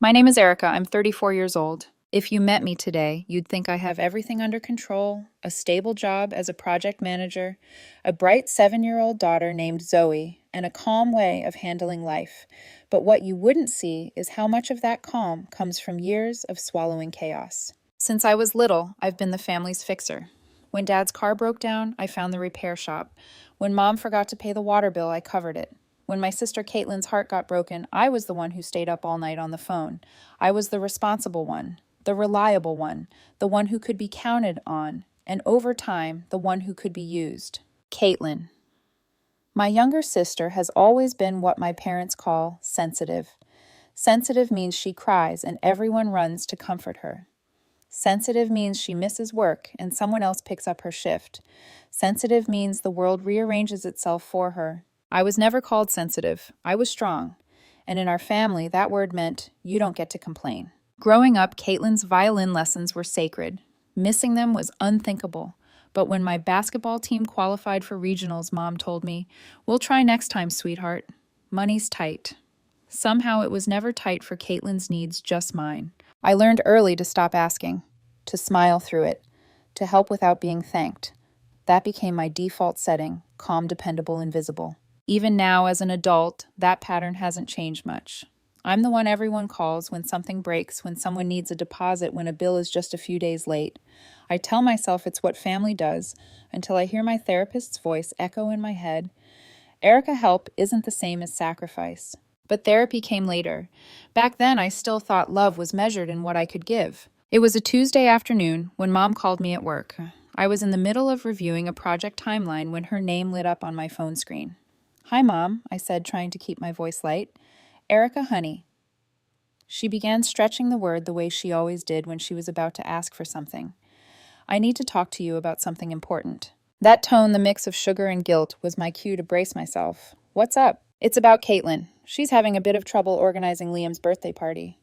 My name is Erica. I'm 34 years old. If you met me today, you'd think I have everything under control, a stable job as a project manager, a bright 7-year-old daughter named Zoe, and a calm way of handling life. But what you wouldn't see is how much of that calm comes from years of swallowing chaos. Since I was little, I've been the family's fixer. When Dad's car broke down, I found the repair shop. When Mom forgot to pay the water bill, I covered it. When my sister Caitlin's heart got broken, I was the one who stayed up all night on the phone. I was the responsible one, the reliable one, the one who could be counted on, and over time, the one who could be used. Caitlin. My younger sister has always been what my parents call sensitive. Sensitive means she cries and everyone runs to comfort her. Sensitive means she misses work and someone else picks up her shift. Sensitive means the world rearranges itself for her. I was never called sensitive. I was strong. And in our family, that word meant you don't get to complain. Growing up, Caitlin's violin lessons were sacred. Missing them was unthinkable. But when my basketball team qualified for regionals, Mom told me, "We'll try next time, sweetheart. Money's tight." Somehow it was never tight for Caitlin's needs, just mine. I learned early to stop asking, to smile through it, to help without being thanked. That became my default setting, calm, dependable, invisible. Even now, as an adult, that pattern hasn't changed much. I'm the one everyone calls when something breaks, when someone needs a deposit, when a bill is just a few days late. I tell myself it's what family does, until I hear my therapist's voice echo in my head. Erica, help isn't the same as sacrifice. But therapy came later. Back then, I still thought love was measured in what I could give. It was a Tuesday afternoon when Mom called me at work. I was in the middle of reviewing a project timeline when her name lit up on my phone screen. "Hi, Mom," I said, trying to keep my voice light. "Erica, honey." She began stretching the word the way she always did when she was about to ask for something. "I need to talk to you about something important." That tone, the mix of sugar and guilt, was my cue to brace myself. "What's up?" "It's about Caitlin. She's having a bit of trouble organizing Liam's birthday party."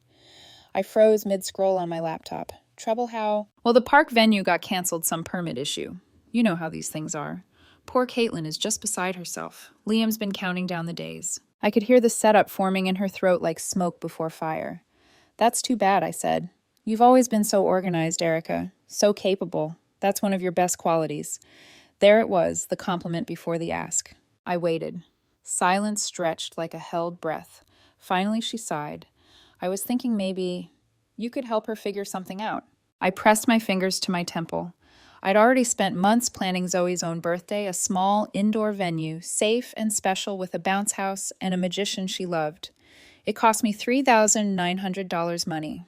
I froze mid-scroll on my laptop. "Trouble how?" "Well, the park venue got canceled, some permit issue. You know how these things are. Poor Caitlin is just beside herself. Liam's been counting down the days." I could hear the setup forming in her throat like smoke before fire. "That's too bad," I said. "You've always been so organized, Erica. So capable. That's one of your best qualities." There it was, the compliment before the ask. I waited. Silence stretched like a held breath. Finally, she sighed. I was thinking maybe you could help her figure something out. I pressed my fingers to my temple. I'd already spent months planning Zoe's own birthday, a small indoor venue, safe and special with a bounce house and a magician she loved. It cost me $3,900 money.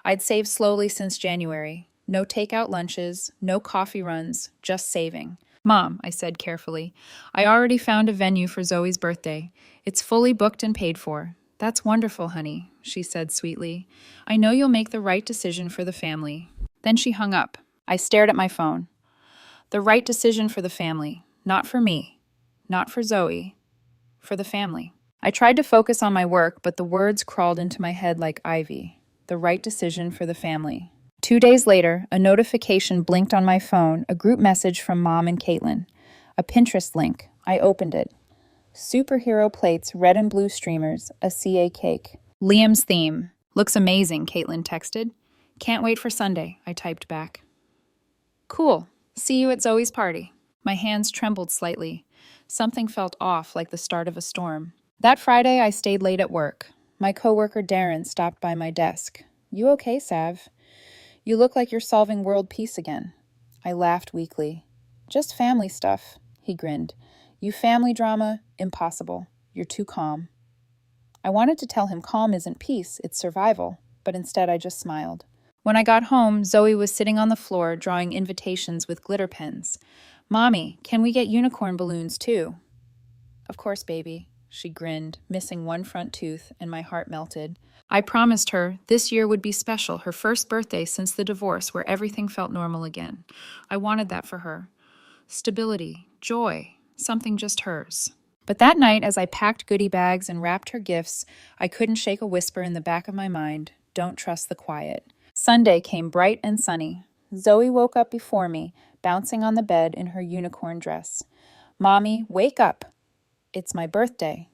I'd saved slowly since January. No takeout lunches, no coffee runs, just saving. "Mom," I said carefully, "I already found a venue for Zoe's birthday. It's fully booked and paid for." "That's wonderful, honey," she said sweetly. "I know you'll make the right decision for the family." Then she hung up. I stared at my phone. The right decision for the family. Not for me. Not for Zoe. For the family. I tried to focus on my work, but the words crawled into my head like ivy. The right decision for the family. 2 days later, a notification blinked on my phone, a group message from Mom and Caitlin. A Pinterest link. I opened it. Superhero plates, red and blue streamers, a CA cake. Liam's theme. "Looks amazing," Caitlin texted. "Can't wait for Sunday," I typed back. "Cool. See you at Zoe's party." My hands trembled slightly. Something felt off, like the start of a storm. That Friday, I stayed late at work. My coworker Darren stopped by my desk. "You okay, Sav? You look like you're solving world peace again." I laughed weakly. "Just family stuff," he grinned. "You family drama? Impossible. You're too calm." I wanted to tell him calm isn't peace, it's survival, but instead I just smiled. When I got home, Zoe was sitting on the floor drawing invitations with glitter pens. "Mommy, can we get unicorn balloons too?" "Of course, baby," she grinned, missing one front tooth, and my heart melted. I promised her this year would be special, her first birthday since the divorce, where everything felt normal again. I wanted that for her. Stability, joy, something just hers. But that night, as I packed goodie bags and wrapped her gifts, I couldn't shake a whisper in the back of my mind, "Don't trust the quiet." Sunday came bright and sunny. Zoe woke up before me, bouncing on the bed in her unicorn dress. "Mommy, wake up. It's my birthday."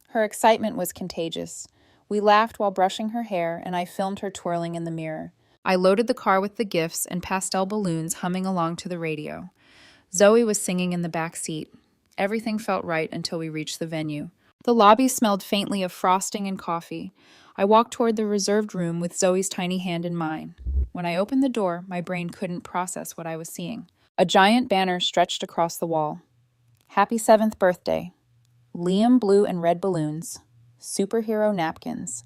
Her excitement was contagious. We laughed while brushing her hair, and I filmed her twirling in the mirror. I loaded the car with the gifts and pastel balloons humming along to the radio. Zoe was singing in the back seat. Everything felt right until we reached the venue. The lobby smelled faintly of frosting and coffee. I walked toward the reserved room with Zoe's tiny hand in mine. When I opened the door, my brain couldn't process what I was seeing. A giant banner stretched across the wall. Happy 7th birthday. Liam blue and red balloons. Superhero napkins.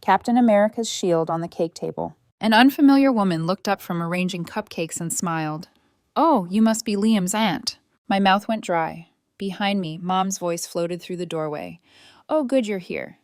Captain America's shield on the cake table. An unfamiliar woman looked up from arranging cupcakes and smiled. Oh, you must be Liam's aunt. My mouth went dry. Behind me, Mom's voice floated through the doorway. Oh, good you're here.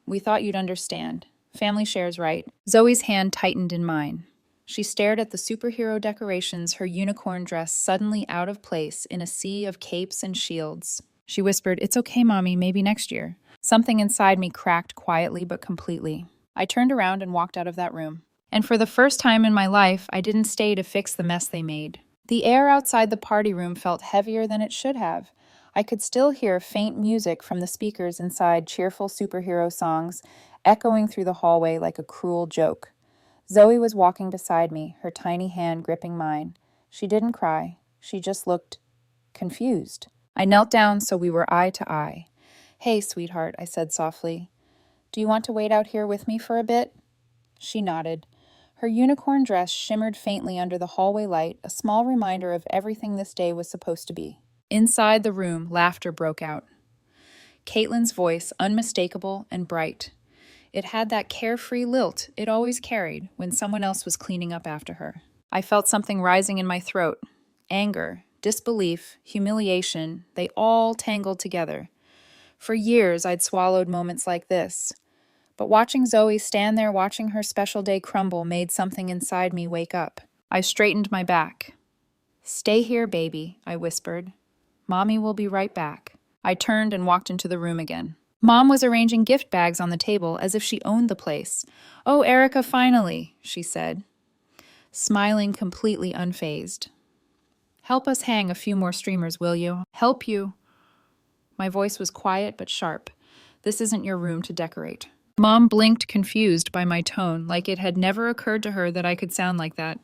We thought you'd understand. Family shares, right? Zoe's hand tightened in mine. She stared at the superhero decorations, her unicorn dress suddenly out of place in a sea of capes and shields. She whispered, It's okay, Mommy, maybe next year. Something inside me cracked quietly but completely. I turned around and walked out of that room. And for the first time in my life, I didn't stay to fix the mess they made. The air outside the party room felt heavier than it should have. I could still hear faint music from the speakers inside, cheerful superhero songs, echoing through the hallway like a cruel joke. Zoe was walking beside me, her tiny hand gripping mine. She didn't cry. She just looked confused. I knelt down so we were eye to eye. Hey, sweetheart, I said softly. Do you want to wait out here with me for a bit? She nodded. Her unicorn dress shimmered faintly under the hallway light, a small reminder of everything this day was supposed to be. Inside the room, laughter broke out. Caitlin's voice, unmistakable and bright. It had that carefree lilt it always carried when someone else was cleaning up after her. I felt something rising in my throat. Anger, disbelief, humiliation, they all tangled together. For years, I'd swallowed moments like this. But watching Zoe stand there watching her special day crumble made something inside me wake up. I straightened my back. Stay here, baby, I whispered. Mommy will be right back. I turned and walked into the room again. Mom was arranging gift bags on the table as if she owned the place. Oh, Erica, finally, she said, smiling completely unfazed. Help us hang a few more streamers, will you? Help you. My voice was quiet but sharp. This isn't your room to decorate. Mom blinked, confused by my tone, like it had never occurred to her that I could sound like that.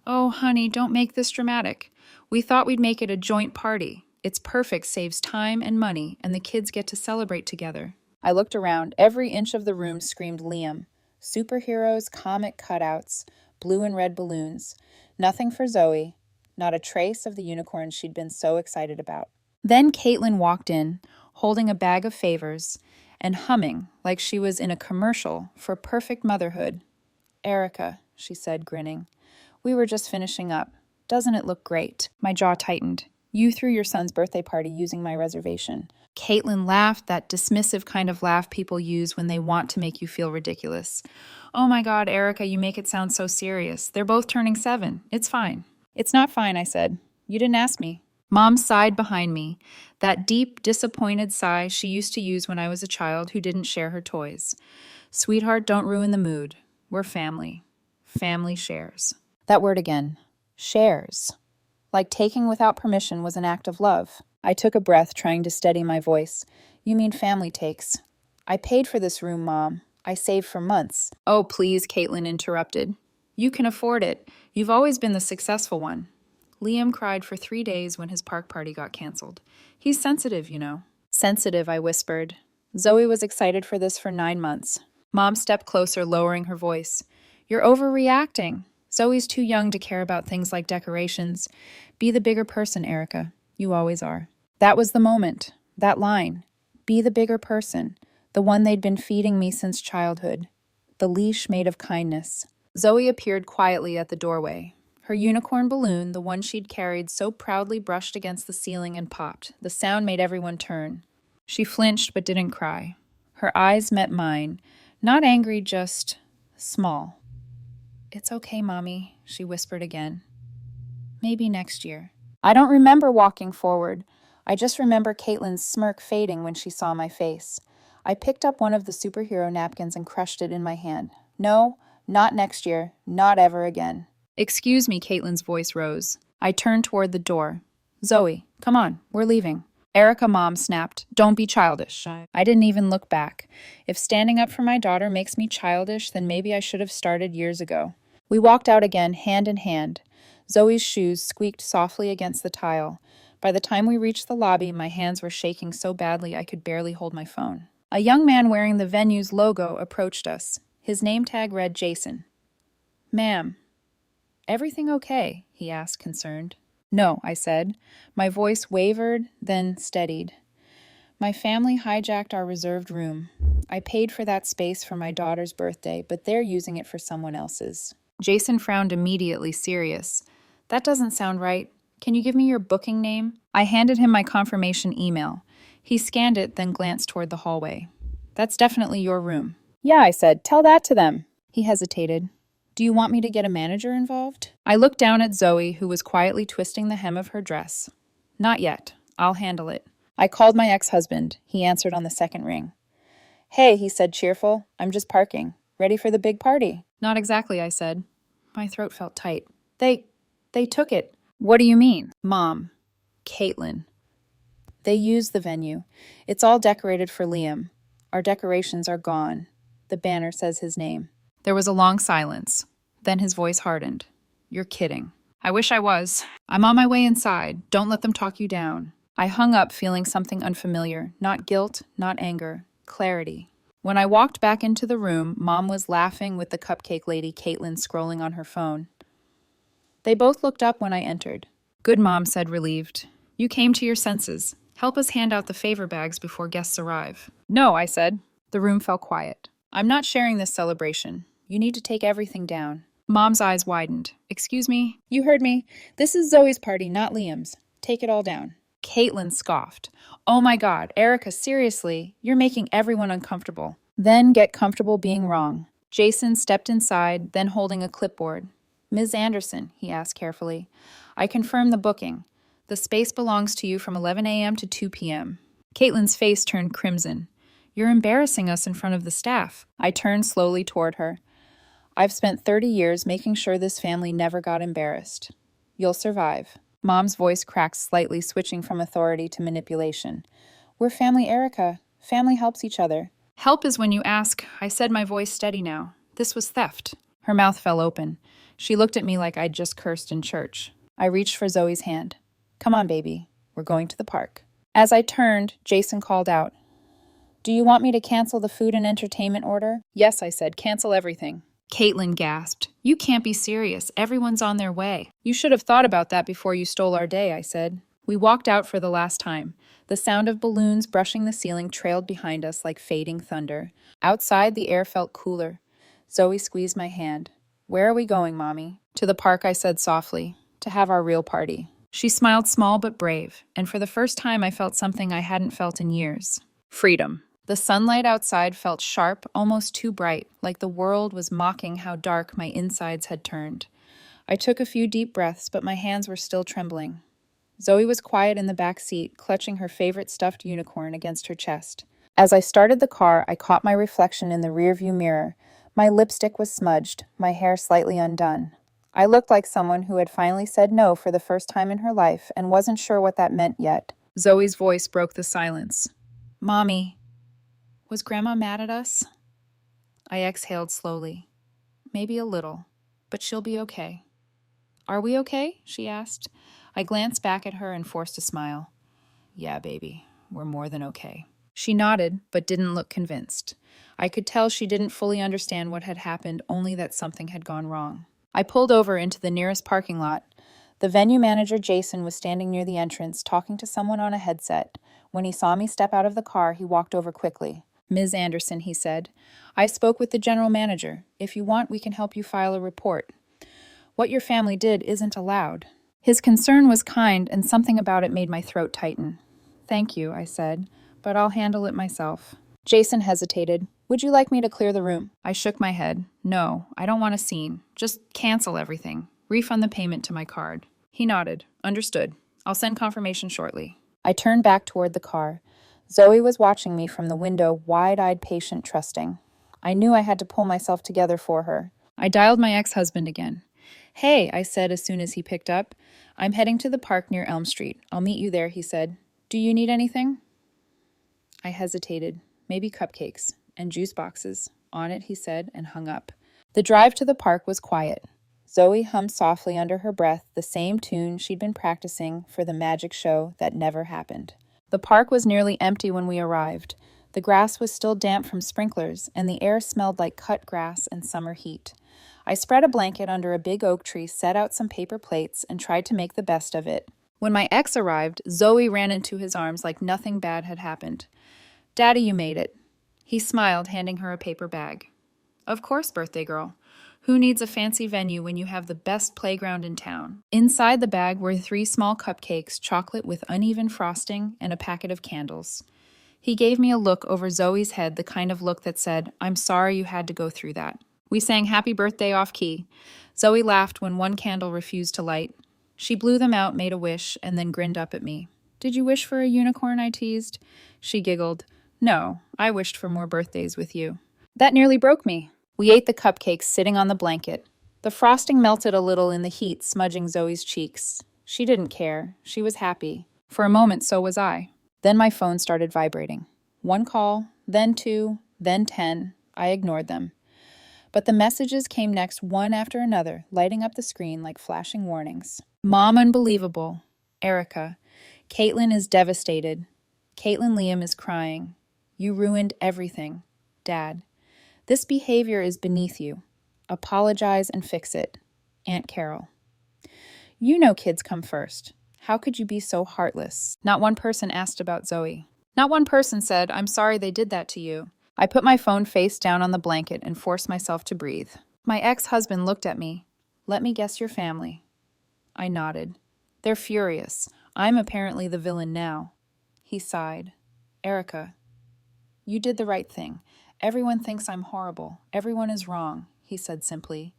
Oh, honey, don't make this dramatic. We thought we'd make it a joint party. It's perfect, saves time and money, and the kids get to celebrate together. I looked around. Every inch of the room screamed Liam. Superheroes, comic cutouts, blue and red balloons. Nothing for Zoe. Not a trace of the unicorn she'd been so excited about. Then Caitlin walked in, holding a bag of favors, and humming like she was in a commercial for perfect motherhood. Erica, she said, grinning. We were just finishing up. Doesn't it look great? My jaw tightened. You threw your son's birthday party using my reservation. Caitlin laughed, that dismissive kind of laugh people use when they want to make you feel ridiculous. Oh my God, Erica, you make it sound so serious. They're both turning 7. It's fine. It's not fine, I said. You didn't ask me. Mom sighed behind me, that deep, disappointed sigh she used to use when I was a child who didn't share her toys. Sweetheart, don't ruin the mood. We're family. Family shares. That word again. Shares. Like taking without permission was an act of love. I took a breath, trying to steady my voice. You mean family takes. I paid for this room, Mom. I saved for months. Oh, please, Caitlin interrupted. You can afford it. You've always been the successful one. Liam cried for 3 days when his park party got canceled. He's sensitive, you know. Sensitive, I whispered. Zoe was excited for this for 9 months. Mom stepped closer, lowering her voice. You're overreacting. Zoe's too young to care about things like decorations. Be the bigger person, Erica. You always are. That was the moment. That line. Be the bigger person. The one they'd been feeding me since childhood. The leash made of kindness. Zoe appeared quietly at the doorway. Her unicorn balloon, the one she'd carried so proudly, brushed against the ceiling and popped. The sound made everyone turn. She flinched but didn't cry. Her eyes met mine. Not angry, just small. It's okay, Mommy, she whispered again. Maybe next year. I don't remember walking forward. I just remember Caitlin's smirk fading when she saw my face. I picked up one of the superhero napkins and crushed it in my hand. No, not next year. Not ever again. Excuse me, Caitlin's voice rose. I turned toward the door. Zoe, come on, we're leaving. Erica, Mom snapped. Don't be childish. I didn't even look back. If standing up for my daughter makes me childish, then maybe I should have started years ago. We walked out again, hand in hand. Zoe's shoes squeaked softly against the tile. By the time we reached the lobby, my hands were shaking so badly I could barely hold my phone. A young man wearing the venue's logo approached us. His name tag read Jason. "Ma'am, everything okay?" he asked, concerned. "No," I said. My voice wavered, then steadied. "My family hijacked our reserved room. I paid for that space for my daughter's birthday, but they're using it for someone else's." Jason frowned immediately, serious. "That doesn't sound right. Can you give me your booking name?" I handed him my confirmation email. He scanned it, then glanced toward the hallway. "That's definitely your room." "Yeah," I said. "Tell that to them." He hesitated. "Do you want me to get a manager involved?" I looked down at Zoe, who was quietly twisting the hem of her dress. "Not yet. I'll handle it." I called my ex-husband. He answered on the second ring. "Hey," he said, cheerful. "I'm just parking. Ready for the big party?" "Not exactly," I said. My throat felt tight. They took it." "What do you mean?" "Mom. Caitlin. They used the venue. It's all decorated for Liam. Our decorations are gone. The banner says his name." There was a long silence. Then his voice hardened. "You're kidding." "I wish I was. I'm on my way inside. Don't let them talk you down." I hung up feeling something unfamiliar. Not guilt, not anger. Clarity. When I walked back into the room, Mom was laughing with the cupcake lady, Caitlin, scrolling on her phone. They both looked up when I entered. "Good," Mom said, relieved. "You came to your senses. Help us hand out the favor bags before guests arrive." "No," I said. The room fell quiet. "I'm not sharing this celebration. You need to take everything down." Mom's eyes widened. "Excuse me?" "You heard me. This is Zoe's party, not Liam's. Take it all down." Caitlin scoffed. "Oh my God, Erica, seriously, you're making everyone uncomfortable." "Then get comfortable being wrong." Jason stepped inside, then holding a clipboard. "Ms. Anderson," he asked carefully, "I confirm the booking. The space belongs to you from 11 a.m. to 2 p.m. Caitlin's face turned crimson. "You're embarrassing us in front of the staff." I turned slowly toward her. "I've spent 30 years making sure this family never got embarrassed. You'll survive." Mom's voice cracked slightly, switching from authority to manipulation. "We're family, Erica. Family helps each other." "Help is when you ask." I said, my voice steady now. "This was theft." Her mouth fell open. She looked at me like I'd just cursed in church. I reached for Zoe's hand. "Come on, baby. We're going to the park." As I turned, Jason called out, "Do you want me to cancel the food and entertainment order?" "Yes," I said. "Cancel everything." Caitlin gasped. "You can't be serious. Everyone's on their way." "You should have thought about that before you stole our day," I said. We walked out for the last time. The sound of balloons brushing the ceiling trailed behind us like fading thunder. Outside, the air felt cooler. Zoe squeezed my hand. "Where are we going, Mommy?" "To the park," I said softly, "to have our real party." She smiled, small but brave, and for the first time I felt something I hadn't felt in years. Freedom. The sunlight outside felt sharp, almost too bright, like the world was mocking how dark my insides had turned. I took a few deep breaths, but my hands were still trembling. Zoe was quiet in the back seat, clutching her favorite stuffed unicorn against her chest. As I started the car, I caught my reflection in the rearview mirror. My lipstick was smudged, my hair slightly undone. I looked like someone who had finally said no for the first time in her life and wasn't sure what that meant yet. Zoe's voice broke the silence. "Mommy, was Grandma mad at us?" I exhaled slowly. "Maybe a little, but she'll be okay." "Are we okay?" she asked. I glanced back at her and forced a smile. "Yeah, baby, we're more than okay." She nodded, but didn't look convinced. I could tell she didn't fully understand what had happened, only that something had gone wrong. I pulled over into the nearest parking lot. The venue manager, Jason, was standing near the entrance, talking to someone on a headset. When he saw me step out of the car, he walked over quickly. "Ms. Anderson," he said, "I spoke with the general manager. If you want, we can help you file a report. What your family did isn't allowed." His concern was kind, and something about it made my throat tighten. "Thank you," I said, "but I'll handle it myself." Jason hesitated. "Would you like me to clear the room?" I shook my head. "No, I don't want a scene. Just cancel everything. Refund the payment to my card." He nodded. "Understood. I'll send confirmation shortly." I turned back toward the car. Zoe was watching me from the window, wide-eyed, patient, trusting. I knew I had to pull myself together for her. I dialed my ex-husband again. "Hey," I said as soon as he picked up. "I'm heading to the park near Elm Street. I'll meet you there," he said. Do you need anything? I hesitated. Maybe cupcakes and juice boxes. On it, he said, and hung up. The drive to the park was quiet. Zoe hummed softly under her breath the same tune she'd been practicing for the magic show that never happened. The park was nearly empty when we arrived. The grass was still damp from sprinklers, and the air smelled like cut grass and summer heat. I spread a blanket under a big oak tree, set out some paper plates, and tried to make the best of it. When my ex arrived, Zoe ran into his arms like nothing bad had happened. "Daddy, you made it." He smiled, handing her a paper bag. "Of course, birthday girl. Who needs a fancy venue when you have the best playground in town?" Inside the bag were 3 small cupcakes, chocolate with uneven frosting, and a packet of candles. He gave me a look over Zoe's head, the kind of look that said, "I'm sorry you had to go through that." We sang Happy Birthday off key. Zoe laughed when one candle refused to light. She blew them out, made a wish, and then grinned up at me. "Did you wish for a unicorn?" I teased. She giggled. "No, I wished for more birthdays with you." That nearly broke me. We ate the cupcakes sitting on the blanket. The frosting melted a little in the heat, smudging Zoe's cheeks. She didn't care. She was happy. For a moment, so was I. Then my phone started vibrating. 1 call, then 2, then 10. I ignored them. But the messages came next, one after another, lighting up the screen like flashing warnings. "Mom, unbelievable. Erica. Caitlin is devastated. Caitlin Liam is crying. You ruined everything. Dad. This behavior is beneath you. Apologize and fix it. Aunt Carol." You know kids come first. How could you be so heartless? Not one person asked about Zoe. Not one person said, "I'm sorry they did that to you." I put my phone face down on the blanket and forced myself to breathe. My ex-husband looked at me. "Let me guess your family." I nodded. "They're furious. I'm apparently the villain now." He sighed. "Erica, you did the right thing. Everyone thinks I'm horrible. Everyone is wrong," he said simply.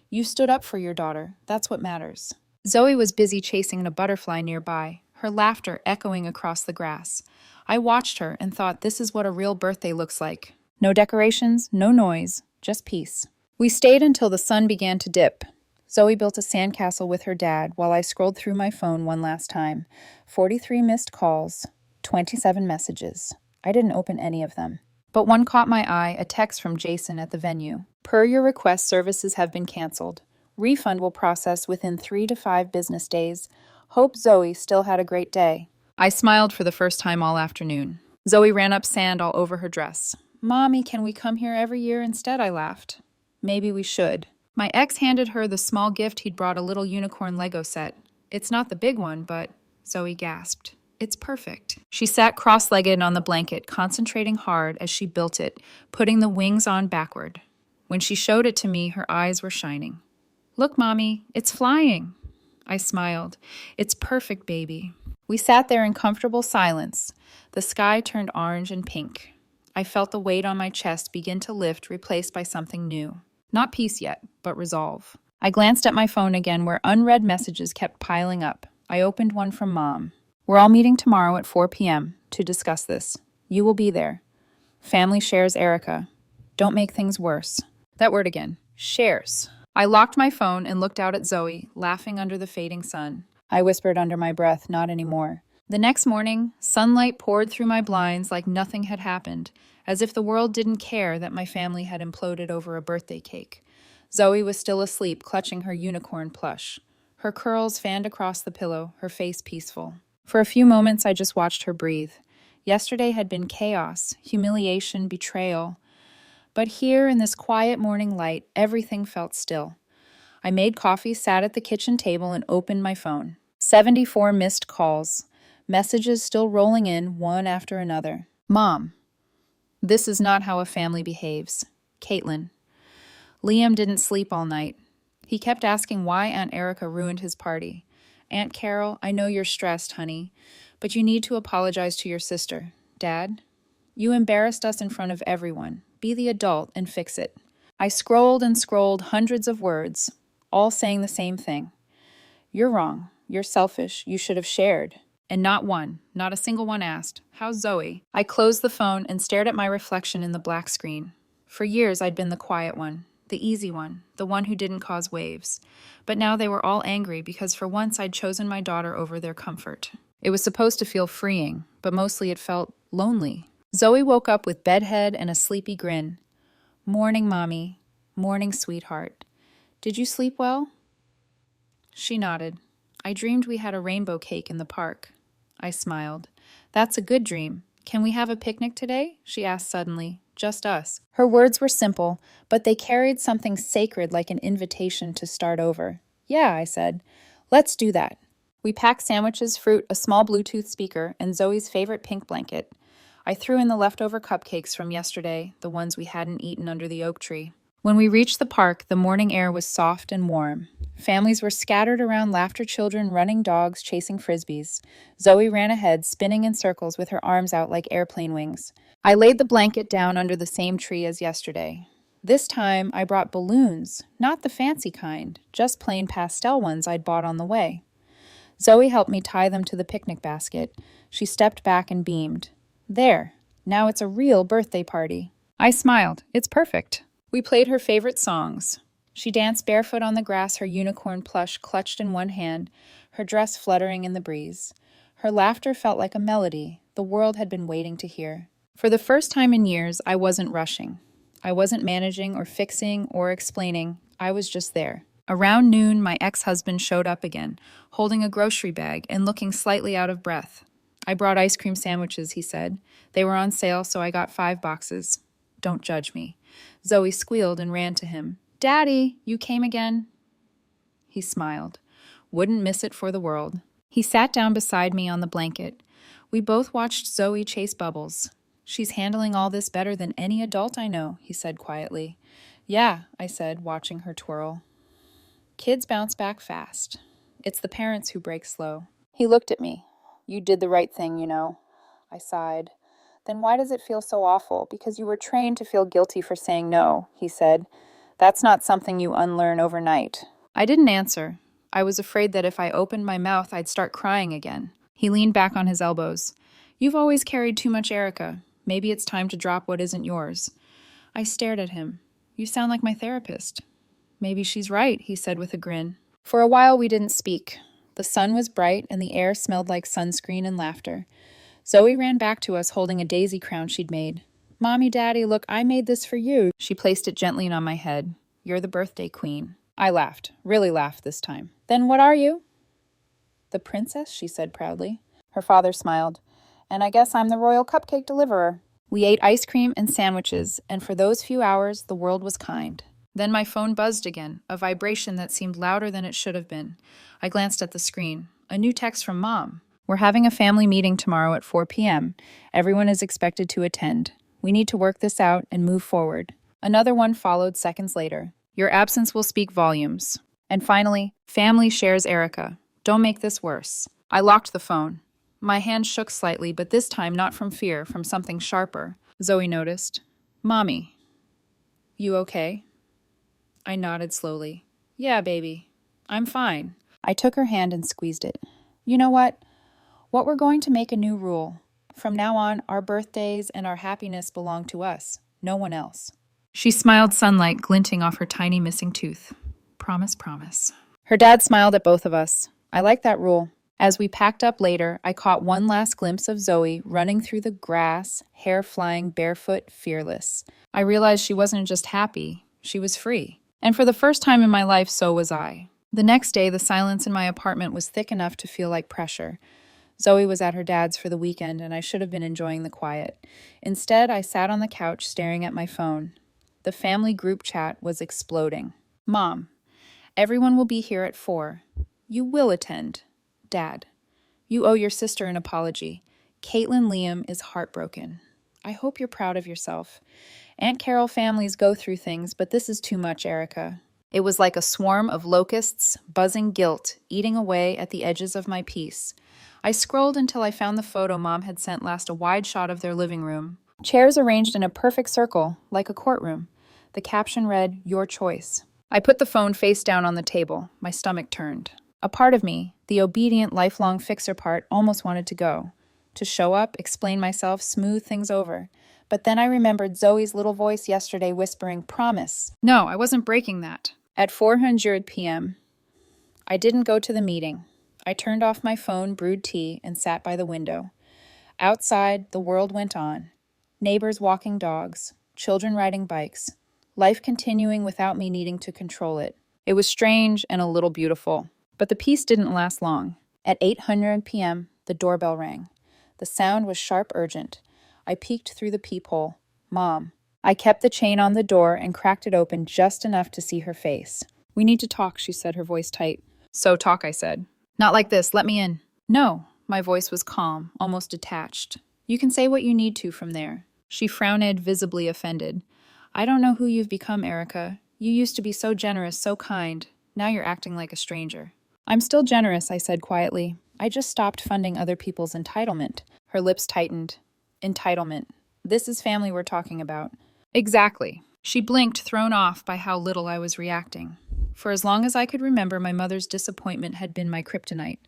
"You stood up for your daughter. That's what matters." Zoe was busy chasing a butterfly nearby, her laughter echoing across the grass. I watched her and thought, this is what a real birthday looks like. No decorations, no noise, just peace. We stayed until the sun began to dip. Zoe built a sandcastle with her dad while I scrolled through my phone one last time. 43 missed calls, 27 messages. I didn't open any of them. But one caught my eye, a text from Jason at the venue. "Per your request, services have been canceled. Refund will process within 3 to 5 business days. Hope Zoe still had a great day." I smiled for the first time all afternoon. Zoe ran up sand all over her dress. "Mommy, can we come here every year instead?" I laughed. "Maybe we should." My ex handed her the small gift he'd brought, a little unicorn Lego set. "It's not the big one, but..." Zoe gasped. "It's perfect." She sat cross-legged on the blanket, concentrating hard as she built it, putting the wings on backward. When she showed it to me, her eyes were shining. "Look, Mommy, it's flying." I smiled. "It's perfect, baby." We sat there in comfortable silence. The sky turned orange and pink. I felt the weight on my chest begin to lift, replaced by something new. Not peace yet, but resolve. I glanced at my phone again, where unread messages kept piling up. I opened one from Mom. "We're all meeting tomorrow at 4 p.m. to discuss this. You will be there. Family shares Erica. Don't make things worse." That word again. Shares. I locked my phone and looked out at Zoe, laughing under the fading sun. I whispered under my breath, "Not anymore." The next morning, sunlight poured through my blinds like nothing had happened, as if the world didn't care that my family had imploded over a birthday cake. Zoe was still asleep, clutching her unicorn plush. Her curls fanned across the pillow, her face peaceful. For a few moments, I just watched her breathe. Yesterday had been chaos, humiliation, betrayal. But here, in this quiet morning light, everything felt still. I made coffee, sat at the kitchen table, and opened my phone. 74 missed calls. Messages still rolling in, one after another. "Mom, this is not how a family behaves. Caitlin." Liam didn't sleep all night. He kept asking why Aunt Erica ruined his party. "Aunt Carol, I know you're stressed, honey, but you need to apologize to your sister. Dad, you embarrassed us in front of everyone. Be the adult and fix it." I scrolled and scrolled hundreds of words, all saying the same thing. "You're wrong. You're selfish. You should have shared." And not a single one asked, "How's Zoe?" I closed the phone and stared at my reflection in the black screen. For years, I'd been the quiet one, the easy one, the one who didn't cause waves. But now they were all angry because for once I'd chosen my daughter over their comfort. It was supposed to feel freeing, but mostly it felt lonely. Zoe woke up with bedhead and a sleepy grin. Morning, Mommy. Morning, sweetheart. Did you sleep well? She nodded. I dreamed we had a rainbow cake in the park. I smiled. That's a good dream. Can we have a picnic today? She asked suddenly. Just us. Her words were simple, but they carried something sacred like an invitation to start over. Yeah, I said. Let's do that. We packed sandwiches, fruit, a small Bluetooth speaker, and Zoe's favorite pink blanket. I threw in the leftover cupcakes from yesterday, the ones we hadn't eaten under the oak tree. When we reached the park, the morning air was soft and warm. Families were scattered around laughter children running dogs, chasing frisbees. Zoe ran ahead, spinning in circles with her arms out like airplane wings. I laid the blanket down under the same tree as yesterday. This time, I brought balloons, not the fancy kind, just plain pastel ones I'd bought on the way. Zoe helped me tie them to the picnic basket. She stepped back and beamed. There, now it's a real birthday party. I smiled. It's perfect. We played her favorite songs. She danced barefoot on the grass, her unicorn plush clutched in one hand, her dress fluttering in the breeze. Her laughter felt like a melody the world had been waiting to hear. For the first time in years, I wasn't rushing. I wasn't managing or fixing or explaining. I was just there. Around noon, my ex-husband showed up again, holding a grocery bag and looking slightly out of breath. I brought ice cream sandwiches, he said. They were on sale, so I got 5 boxes. Don't judge me. Zoe squealed and ran to him. Daddy, you came again? He smiled. Wouldn't miss it for the world. He sat down beside me on the blanket. We both watched Zoe chase bubbles. She's handling all this better than any adult I know, he said quietly. Yeah, I said, watching her twirl. Kids bounce back fast. It's the parents who break slow. He looked at me. You did the right thing, you know. I sighed. Then why does it feel so awful? Because you were trained to feel guilty for saying no, he said. That's not something you unlearn overnight. I didn't answer. I was afraid that if I opened my mouth, I'd start crying again. He leaned back on his elbows. You've always carried too much, Erica. Maybe it's time to drop what isn't yours. I stared at him. You sound like my therapist. Maybe she's right, he said with a grin. For a while we didn't speak. The sun was bright and the air smelled like sunscreen and laughter. Zoe ran back to us holding a daisy crown she'd made. Mommy, Daddy, look, I made this for you. She placed it gently on my head. You're the birthday queen. I laughed, really laughed this time. Then what are you? The princess, she said proudly. Her father smiled. And I guess I'm the royal cupcake deliverer. We ate ice cream and sandwiches, and for those few hours, the world was kind. Then my phone buzzed again, a vibration that seemed louder than it should have been. I glanced at the screen. A new text from Mom. We're having a family meeting tomorrow at 4 p.m. Everyone is expected to attend. We need to work this out and move forward. Another one followed seconds later. Your absence will speak volumes. And finally, family shares Erica. Don't make this worse. I locked the phone. My hand shook slightly, but this time not from fear, from something sharper. Zoe noticed. Mommy. You okay? I nodded slowly. Yeah, baby. I'm fine. I took her hand and squeezed it. You know what? We're going to make a new rule. From now on, our birthdays and our happiness belong to us, no one else. She smiled, sunlight glinting off her tiny missing tooth. Promise, promise. Her dad smiled at both of us. I like that rule. As we packed up later, I caught one last glimpse of Zoe running through the grass, hair flying barefoot, fearless. I realized she wasn't just happy, she was free. And for the first time in my life, so was I. The next day, the silence in my apartment was thick enough to feel like pressure. Zoe was at her dad's for the weekend, and I should have been enjoying the quiet. Instead, I sat on the couch staring at my phone. The family group chat was exploding. Mom, everyone will be here at 4. You will attend. Dad, you owe your sister an apology. Caitlin Liam is heartbroken. I hope you're proud of yourself. Aunt Carol families go through things, but this is too much, Erica. It was like a swarm of locusts, buzzing guilt, eating away at the edges of my peace. I scrolled until I found the photo Mom had sent last, a wide shot of their living room. Chairs arranged in a perfect circle, like a courtroom. The caption read, Your choice. I put the phone face down on the table. My stomach turned. A part of me, the obedient, lifelong fixer part, almost wanted to go. To show up, explain myself, smooth things over. But then I remembered Zoe's little voice yesterday whispering, Promise. No, I wasn't breaking that. At 400 p.m., I didn't go to the meeting. I turned off my phone, brewed tea, and sat by the window. Outside, the world went on. Neighbors walking dogs, children riding bikes, life continuing without me needing to control it. It was strange and a little beautiful, but the peace didn't last long. At 8:00 p.m., the doorbell rang. The sound was sharp, urgent. I peeked through the peephole. Mom. I kept the chain on the door and cracked it open just enough to see her face. "We need to talk," she said, her voice tight. "So talk," I said. "Not like this. Let me in." "No." My voice was calm, almost detached. "You can say what you need to from there." She frowned, visibly offended. "I don't know who you've become, Erica. You used to be so generous, so kind. Now you're acting like a stranger." "I'm still generous," I said quietly. "I just stopped funding other people's entitlement." Her lips tightened. "Entitlement. This is family we're talking about." "Exactly." She blinked, thrown off by how little I was reacting. For as long as I could remember, my mother's disappointment had been my kryptonite,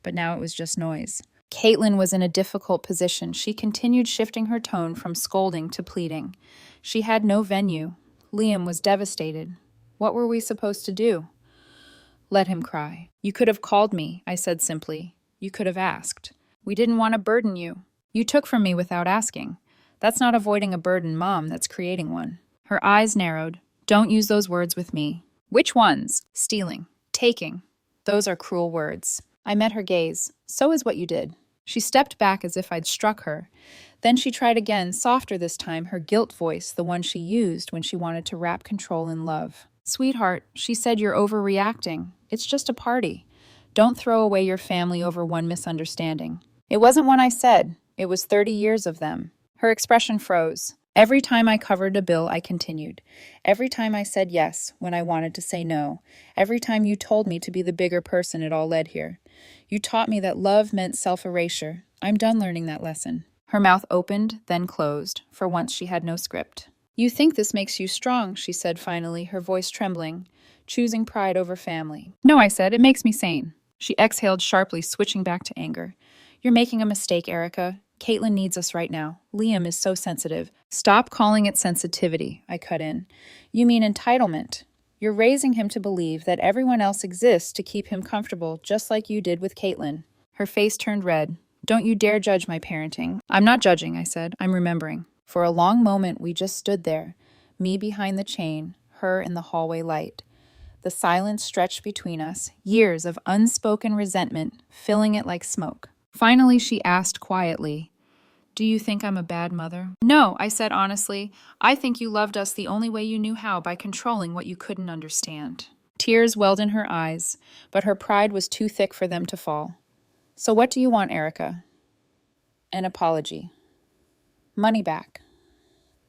but now it was just noise. Caitlin was in a difficult position. She continued shifting her tone from scolding to pleading. She had no venue. Liam was devastated. What were we supposed to do? Let him cry. "You could have called me," I said simply. "You could have asked. We didn't want to burden you. You took from me without asking. That's not avoiding a burden, Mom, that's creating one." Her eyes narrowed. "Don't use those words with me." "Which ones?" "Stealing. Taking. Those are cruel words." I met her gaze. "So is what you did." She stepped back as if I'd struck her. Then she tried again, softer this time, her guilt voice, the one she used when she wanted to wrap control in love. "Sweetheart," she said, "you're overreacting. It's just a party. Don't throw away your family over one misunderstanding." It wasn't one I said. It was 30 years of them. Her expression froze. Every time I covered a bill, I continued. Every time I said yes when I wanted to say no. Every time you told me to be the bigger person, it all led here. You taught me that love meant self-erasure. I'm done learning that lesson. Her mouth opened, then closed. For once, she had no script. "You think this makes you strong," she said finally, her voice trembling, choosing pride over family. "No," I said, "it makes me sane." She exhaled sharply, switching back to anger. "You're making a mistake, Erica. Caitlin needs us right now. Liam is so sensitive." "Stop calling it sensitivity," I cut in. "You mean entitlement. You're raising him to believe that everyone else exists to keep him comfortable, just like you did with Caitlin." Her face turned red. "Don't you dare judge my parenting." "I'm not judging," I said. "I'm remembering." For a long moment, we just stood there, me behind the chain, her in the hallway light. The silence stretched between us, years of unspoken resentment filling it like smoke. Finally, she asked quietly, "Do you think I'm a bad mother?" "No," I said honestly. "I think you loved us the only way you knew how, by controlling what you couldn't understand." Tears welled in her eyes, but her pride was too thick for them to fall. "So what do you want, Erica?" "An apology. Money back.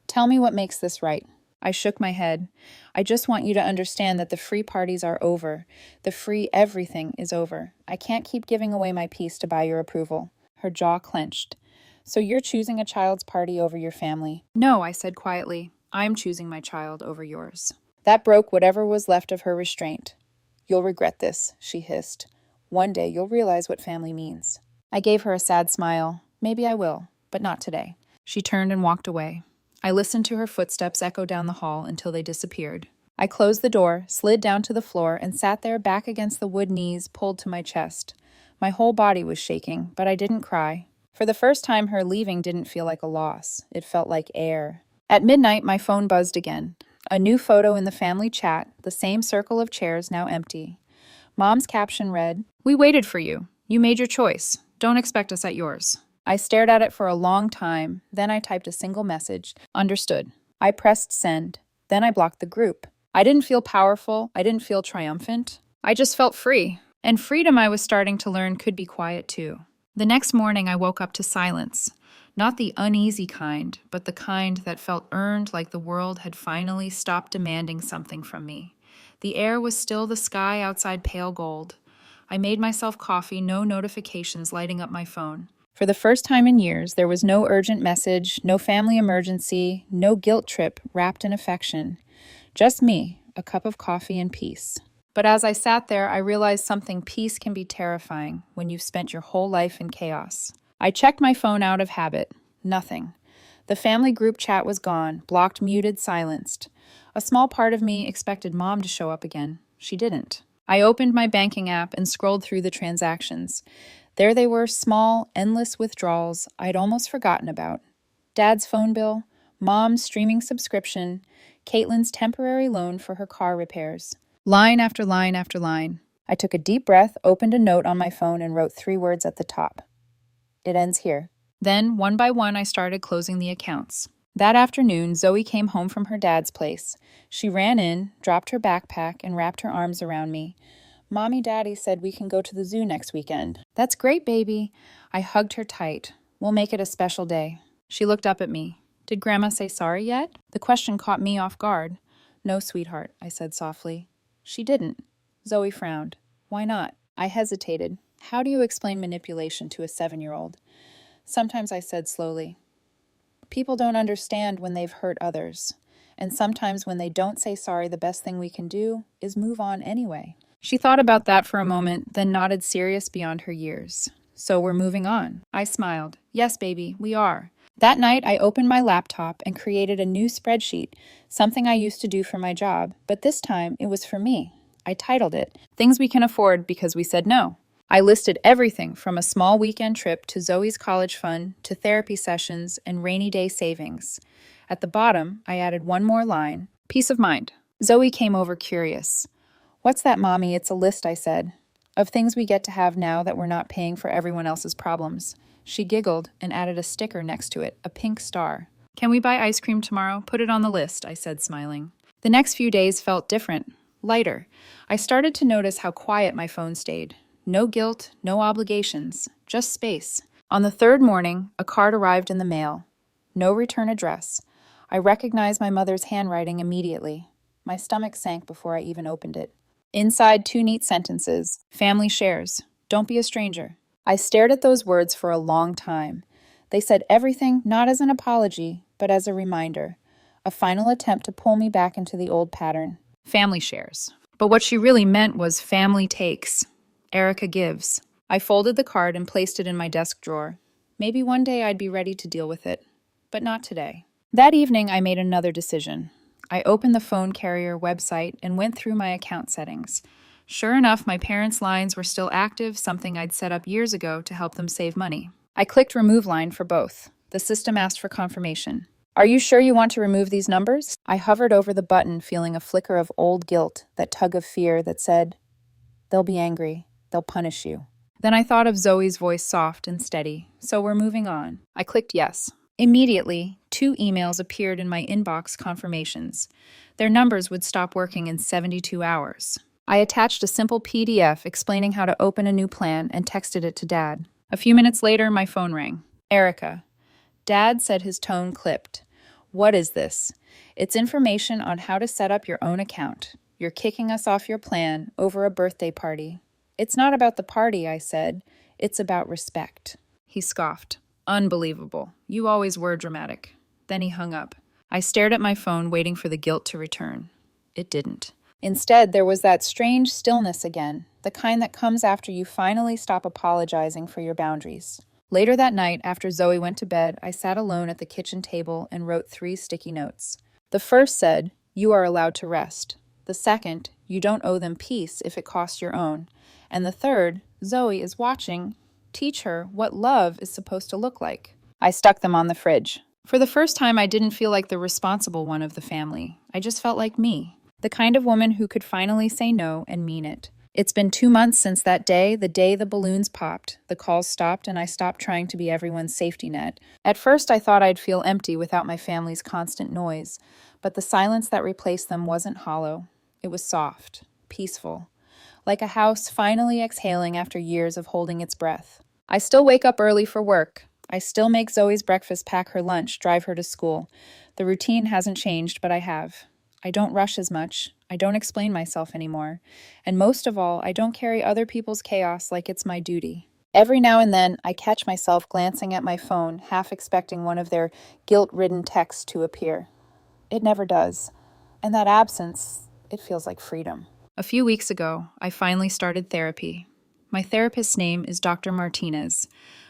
Tell me what makes this right." I shook my head. "I just want you to understand that the free parties are over. The free everything is over. I can't keep giving away my peace to buy your approval." Her jaw clenched. "So you're choosing a child's party over your family?" "No," I said quietly. "I'm choosing my child over yours." That broke whatever was left of her restraint. "You'll regret this," she hissed. "One day you'll realize what family means." I gave her a sad smile. "Maybe I will, but not today." She turned and walked away. I listened to her footsteps echo down the hall until they disappeared. I closed the door, slid down to the floor, and sat there back against the wood knees pulled to my chest. My whole body was shaking, but I didn't cry. For the first time, her leaving didn't feel like a loss. It felt like air. At midnight, my phone buzzed again. A new photo in the family chat, the same circle of chairs now empty. Mom's caption read, "We waited for you. You made your choice. Don't expect us at yours." I stared at it for a long time, then I typed a single message. "Understood." I pressed send. Then I blocked the group. I didn't feel powerful. I didn't feel triumphant. I just felt free. And freedom, I was starting to learn, could be quiet too. The next morning, I woke up to silence. Not the uneasy kind, but the kind that felt earned, like the world had finally stopped demanding something from me. The air was still, the sky outside pale gold. I made myself coffee, no notifications lighting up my phone. For the first time in years, there was no urgent message, no family emergency, no guilt trip wrapped in affection. Just me, a cup of coffee, and peace. But as I sat there, I realized something: peace can be terrifying when you've spent your whole life in chaos. I checked my phone out of habit. Nothing. The family group chat was gone, blocked, muted, silenced. A small part of me expected Mom to show up again. She didn't. I opened my banking app and scrolled through the transactions. There they were, small, endless withdrawals I'd almost forgotten about. Dad's phone bill, Mom's streaming subscription, Caitlin's temporary loan for her car repairs. Line after line after line. I took a deep breath, opened a note on my phone, and wrote 3 words at the top. It ends here. Then, one by one, I started closing the accounts. That afternoon, Zoe came home from her dad's place. She ran in, dropped her backpack, and wrapped her arms around me. Mommy, Daddy said we can go to the zoo next weekend. That's great, baby. I hugged her tight. We'll make it a special day. She looked up at me. Did Grandma say sorry yet? The question caught me off guard. No, sweetheart, I said softly. She didn't. Zoe frowned. Why not? I hesitated. How do you explain manipulation to a 7-year-old? Sometimes I said slowly. People don't understand when they've hurt others. And sometimes when they don't say sorry, the best thing we can do is move on anyway. She thought about that for a moment, then nodded, serious beyond her years. So we're moving on. I smiled. Yes, baby, we are. That night, I opened my laptop and created a new spreadsheet, something I used to do for my job, but this time it was for me. I titled it, Things We Can Afford Because We Said No. I listed everything from a small weekend trip to Zoe's college fund to therapy sessions and rainy day savings. At the bottom, I added one more line, peace of mind. Zoe came over curious. What's that, Mommy? It's a list, I said, of things we get to have now that we're not paying for everyone else's problems. She giggled and added a sticker next to it, a pink star. Can we buy ice cream tomorrow? Put it on the list, I said, smiling. The next few days felt different, lighter. I started to notice how quiet my phone stayed. No guilt, no obligations, just space. On the 3rd morning, a card arrived in the mail. No return address. I recognized my mother's handwriting immediately. My stomach sank before I even opened it. Inside, 2 neat sentences. Family shares. Don't be a stranger. I stared at those words for a long time. They said everything not as an apology, but as a reminder. A final attempt to pull me back into the old pattern. Family shares. But what she really meant was family takes. Erica gives. I folded the card and placed it in my desk drawer. Maybe one day I'd be ready to deal with it. But not today. That evening, I made another decision. I opened the phone carrier website and went through my account settings. Sure enough, my parents' lines were still active, something I'd set up years ago to help them save money. I clicked remove line for both. The system asked for confirmation. Are you sure you want to remove these numbers? I hovered over the button, feeling a flicker of old guilt, that tug of fear that said, they'll be angry. They'll punish you. Then I thought of Zoe's voice, soft and steady. So we're moving on. I clicked yes. Immediately, 2 emails appeared in my inbox confirmations. Their numbers would stop working in 72 hours. I attached a simple PDF explaining how to open a new plan and texted it to Dad. A few minutes later, my phone rang. Erica. Dad said, his tone clipped. What is this? It's information on how to set up your own account. You're kicking us off your plan over a birthday party. It's not about the party, I said. It's about respect. He scoffed. Unbelievable. You always were dramatic. Then he hung up. I stared at my phone, waiting for the guilt to return. It didn't. Instead, there was that strange stillness again, the kind that comes after you finally stop apologizing for your boundaries. Later that night, after Zoe went to bed, I sat alone at the kitchen table and wrote 3 sticky notes. The first said, you are allowed to rest. The second, you don't owe them peace if it costs your own. And the third, Zoe is watching. Teach her what love is supposed to look like. I stuck them on the fridge. For the first time, I didn't feel like the responsible one of the family. I just felt like me, the kind of woman who could finally say no and mean it. It's been 2 months since that day, the day the balloons popped, the calls stopped, and I stopped trying to be everyone's safety net. At first, I thought I'd feel empty without my family's constant noise, but the silence that replaced them wasn't hollow. It was soft, peaceful, like a house finally exhaling after years of holding its breath. I still wake up early for work. I still make Zoe's breakfast, pack her lunch, drive her to school. The routine hasn't changed, but I have. I don't rush as much. I don't explain myself anymore. And most of all, I don't carry other people's chaos like it's my duty. Every now and then, I catch myself glancing at my phone, half expecting one of their guilt-ridden texts to appear. It never does. And that absence, it feels like freedom. A few weeks ago, I finally started therapy. My therapist's name is Dr. Martinez,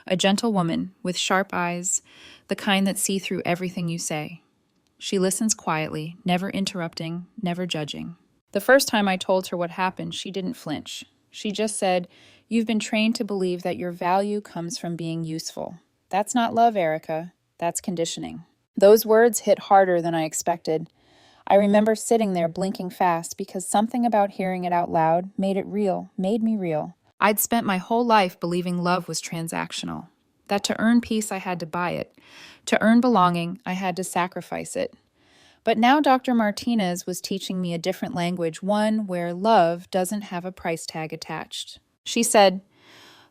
a gentle woman with sharp eyes, the kind that see through everything you say. She listens quietly, never interrupting, never judging. The first time I told her what happened, she didn't flinch. She just said, "You've been trained to believe that your value comes from being useful. That's not love, Erica. That's conditioning." Those words hit harder than I expected. I remember sitting there blinking fast because something about hearing it out loud made me real. I'd spent my whole life believing love was transactional, that to earn peace I had to buy it, to earn belonging I had to sacrifice it. But now Dr. Martinez was teaching me a different language, one where love doesn't have a price tag attached. She said,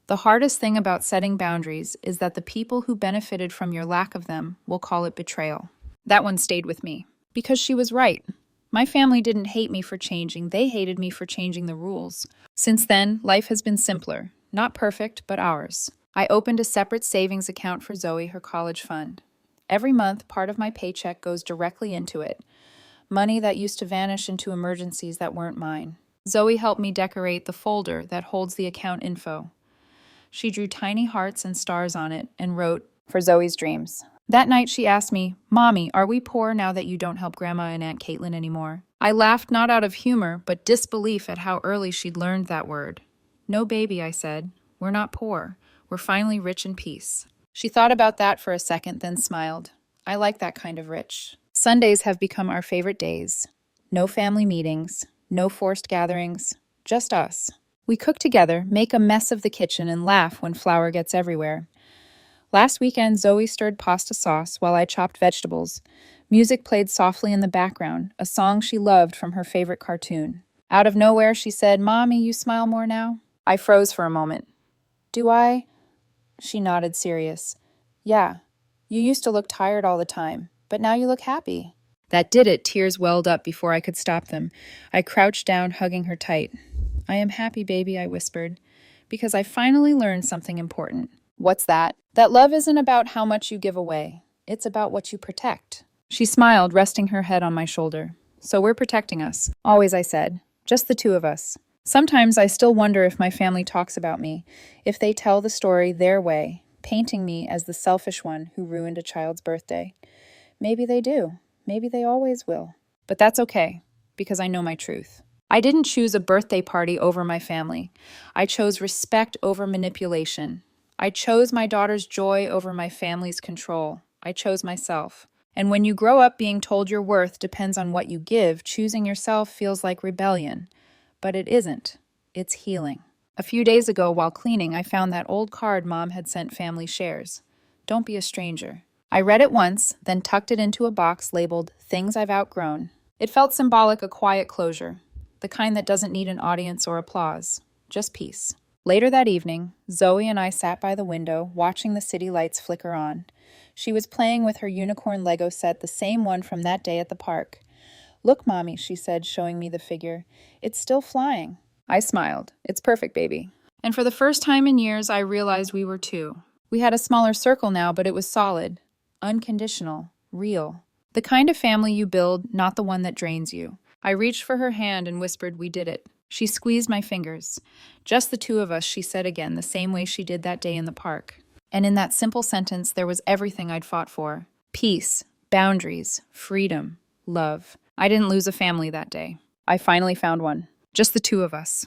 "The hardest thing about setting boundaries is that the people who benefited from your lack of them will call it betrayal." That one stayed with me, because she was right. My family didn't hate me for changing, they hated me for changing the rules. Since then, life has been simpler. Not perfect, but ours. I opened a separate savings account for Zoe, her college fund. Every month, part of my paycheck goes directly into it. Money that used to vanish into emergencies that weren't mine. Zoe helped me decorate the folder that holds the account info. She drew tiny hearts and stars on it and wrote, "For Zoe's dreams." That night she asked me, "Mommy, are we poor now that you don't help Grandma and Aunt Caitlin anymore?" I laughed not out of humor, but disbelief at how early she'd learned that word. "No, baby," I said. "We're not poor. We're finally rich in peace." She thought about that for a second, then smiled. I like that kind of rich. Sundays have become our favorite days. No family meetings, no forced gatherings, just us. We cook together, make a mess of the kitchen, and laugh when flour gets everywhere. Last weekend, Zoe stirred pasta sauce while I chopped vegetables. Music played softly in the background, a song she loved from her favorite cartoon. Out of nowhere, she said, "Mommy, you smile more now?" I froze for a moment. "Do I?" She nodded, serious. "Yeah, you used to look tired all the time, but now you look happy." That did it. Tears welled up before I could stop them. I crouched down, hugging her tight. "I am happy, baby," I whispered, "because I finally learned something important." "What's that?" "That love isn't about how much you give away. It's about what you protect." She smiled, resting her head on my shoulder. "So we're protecting us." "Always," I said. "Just the two of us." Sometimes I still wonder if my family talks about me, if they tell the story their way, painting me as the selfish one who ruined a child's birthday. Maybe they do. Maybe they always will. But that's okay, because I know my truth. I didn't choose a birthday party over my family. I chose respect over manipulation. I chose my daughter's joy over my family's control. I chose myself. And when you grow up being told your worth depends on what you give, choosing yourself feels like rebellion. But it isn't. It's healing. A few days ago, while cleaning, I found that old card Mom had sent family shares. "Don't be a stranger." I read it once, then tucked it into a box labeled "Things I've Outgrown." It felt symbolic, a quiet closure, the kind that doesn't need an audience or applause, just peace. Later that evening, Zoe and I sat by the window, watching the city lights flicker on. She was playing with her unicorn Lego set, the same one from that day at the park. "Look, Mommy," she said, showing me the figure. "It's still flying." I smiled. "It's perfect, baby." And for the first time in years, I realized we were two. We had a smaller circle now, but it was solid, unconditional, real. The kind of family you build, not the one that drains you. I reached for her hand and whispered, "We did it." She squeezed my fingers. "Just the two of us," she said again, the same way she did that day in the park. And in that simple sentence, there was everything I'd fought for. Peace, boundaries, freedom, love. I didn't lose a family that day. I finally found one. Just the two of us.